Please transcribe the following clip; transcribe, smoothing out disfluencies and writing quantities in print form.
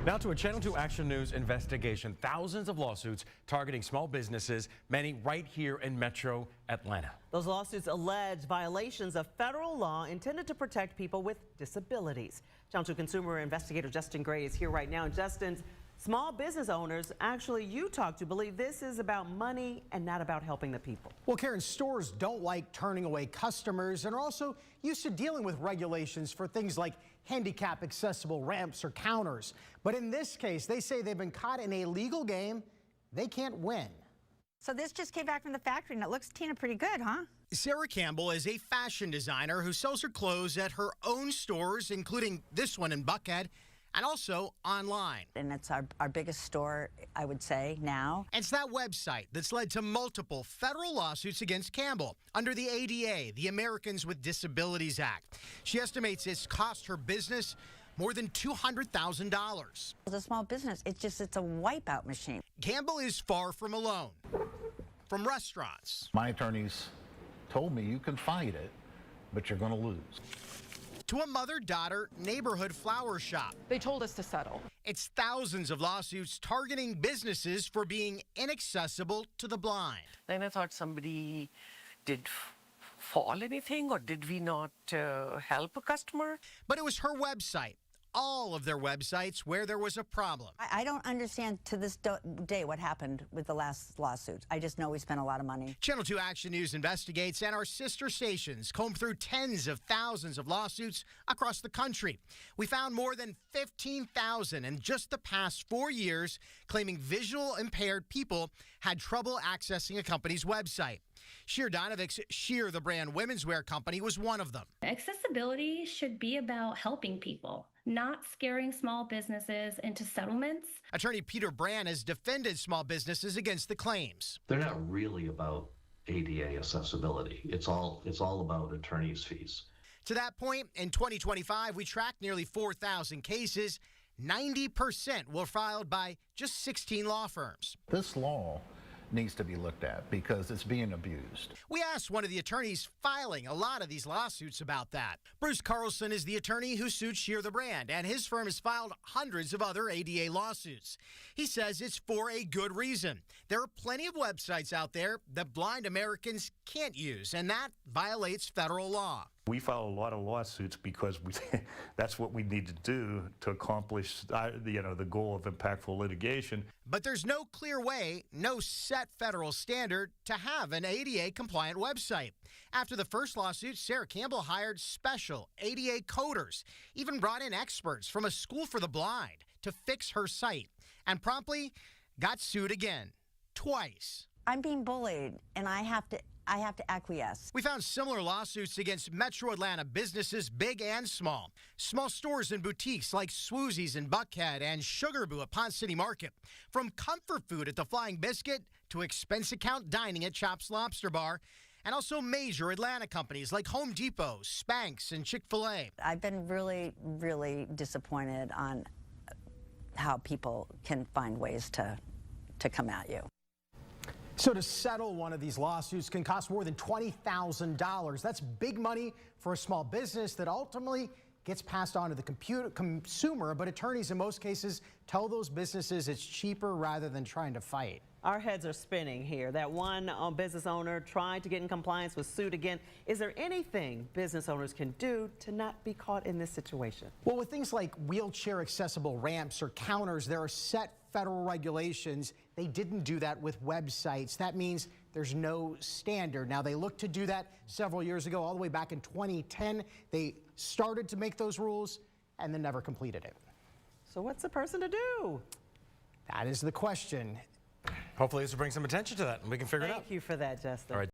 Now to a Channel 2 Action News investigation. Thousands of lawsuits targeting small businesses, many right here in Metro Atlanta. Those lawsuits allege violations of federal law intended to protect people with disabilities. Channel 2 consumer investigator Justin Gray is here right now. Justin's small business owners, actually you talk to, believe this is about money and not about helping the people. Well, Karen, stores don't like turning away customers and are also used to dealing with regulations for things like handicap-accessible ramps or counters. But in this case, they say they've been caught in a legal game they can't win. So this just came back from the factory and it looks, Tina, pretty good, huh? Sarah Campbell is a fashion designer who sells her clothes at her own stores, including this one in Buckhead, and also online. And it's our biggest store, I would say, now. It's that website that's led to multiple federal lawsuits against Campbell under the ADA, the Americans with Disabilities Act. She estimates it's cost her business more than $200,000. As a small business, it's a wipeout machine. Campbell is far from alone. From restaurants. My attorneys told me you can fight it, but you're going to lose. To a mother-daughter neighborhood flower shop. They told us to settle. It's thousands of lawsuits targeting businesses for being inaccessible to the blind. Then I thought somebody did fall anything, or did we not help a customer? But it was her website, all of their websites, where there was a problem. I don't understand to this day what happened with the last lawsuit. I just know we spent a lot of money. Channel 2 Action News investigates, and our sister stations comb through tens of thousands of lawsuits across the country. We found more than 15,000 in just the past 4 years, claiming visual impaired people had trouble accessing a company's website. Sheer Donovic's Sheer, the brand women's wear company, was one of them. Accessibility should be about helping people, not scaring small businesses into settlements. Attorney Peter Brand has defended small businesses against the claims. They're not really about ADA accessibility. It's all about attorney's fees. To that point, in 2025, we tracked nearly 4,000 cases. 90% were filed by just 16 law firms. This law needs to be looked at because it's being abused. We asked one of the attorneys filing a lot of these lawsuits about that. Bruce Carlson is the attorney who sued Sheer the brand, and his firm has filed hundreds of other ADA lawsuits. He says it's for a good reason. There are plenty of websites out there that blind Americans can't use, and that violates federal law. We file a lot of lawsuits because that's what we need to do to accomplish the goal of impactful litigation. But there's no clear way, no set federal standard to have an ADA-compliant website. After the first lawsuit, Sarah Campbell hired special ADA coders, even brought in experts from a school for the blind to fix her site, and promptly got sued again, twice. I'm being bullied, and I have to acquiesce. We found similar lawsuits against Metro Atlanta businesses, big and small. Small stores and boutiques like Swoozy's in Buckhead and Sugar Boo at Pond City Market. From comfort food at the Flying Biscuit to expense account dining at Chops Lobster Bar. And also major Atlanta companies like Home Depot, Spanx, and Chick-fil-A. I've been really, really disappointed on how people can find ways to come at you. So to settle one of these lawsuits can cost more than $20,000. That's big money for a small business that ultimately gets passed on to the consumer, but attorneys in most cases tell those businesses it's cheaper rather than trying to fight. Our heads are spinning here. That one business owner tried to get in compliance was sued again. Is there anything business owners can do to not be caught in this situation? Well, with things like wheelchair accessible ramps or counters, there are set federal regulations. They didn't do that with websites. That means there's no standard. Now, they looked to do that several years ago, all the way back in 2010. They started to make those rules and then never completed it. So what's the person to do? That is the question. Hopefully this will bring some attention to that and we can figure it out. Thank you for that, Justin. All right.